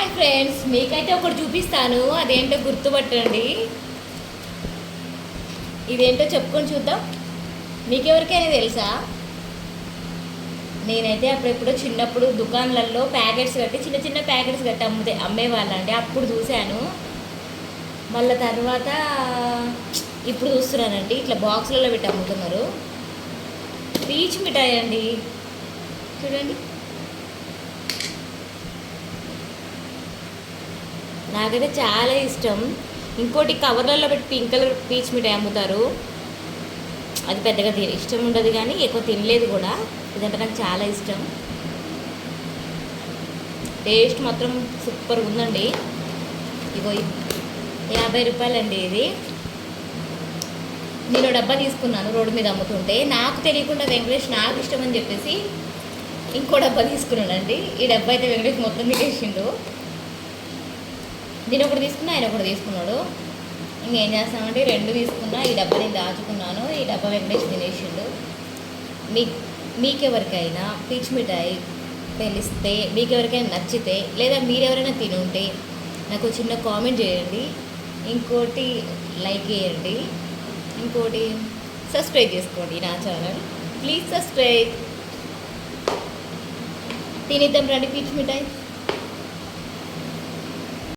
Hi friends, మీకైతే ఒకటి చూపిస్తాను. అదేంటో గుర్తుపట్టండి. ఇదేంటో చెప్పుకొని చూద్దాం. మీకెవరికైనా తెలుసా? నేనైతే అప్పుడెప్పుడో చిన్నప్పుడు దుకాణాలలో ప్యాకెట్స్ కట్టి చిన్న చిన్న ప్యాకెట్స్ కట్టి అమ్మేవాళ్ళండి. అప్పుడు చూశాను. మళ్ళీ తర్వాత ఇప్పుడు చూస్తున్నానండి, ఇట్లా బాక్సులలో పెట్టి అమ్ముతున్నారు. పీచ్ మిఠాయి అండి, చూడండి. నాకైతే చాలా ఇష్టం. ఇంకోటి కవర్లలో పెట్టి పింక్ కలర్ పీచ్ మిఠాయి అమ్ముతారు. అది పెద్దగా ఇష్టం ఉండదు, కానీ ఎక్కువ తినలేదు కూడా. ఇదంటే నాకు చాలా ఇష్టం. టేస్ట్ మాత్రం సూపర్గా ఉందండి. ఇగో 50 రూపాయలండి ఇది. నేను డబ్బా తీసుకున్నాను రోడ్డు మీద అమ్ముతుంటే. నాకు తెలియకుండా వెంకటేష్ నాకు ఇష్టం అని చెప్పేసి ఇంకో డబ్బా తీసుకున్నానండి. ఈ డబ్బా అయితే వెంకటేష్ మొత్తం తినేసిండు. నేను ఒకటి తీసుకున్నా, ఆయన ఒకటి తీసుకున్నాడు. ఇంకేం చేస్తామంటే 2 తీసుకున్నా. ఈ డబ్బా నేను దాచుకున్నాను. ఈ డబ్బా వెంకటేష్ తినేసిండు. మీకెవరికైనా పీచ్ మిఠాయి తెలిస్తే, మీకెవరికైనా నచ్చితే, లేదా మీరెవరైనా తిని ఉంటే నాకు చిన్న కామెంట్ చేయండి. ఇంకోటి లైక్ చేయండి. ఇంకోటి సబ్స్క్రైబ్ చేసుకోండి నా ఛానల్. Please subscribe. తినిద్దాం రండి పీచ్ మిఠాయి.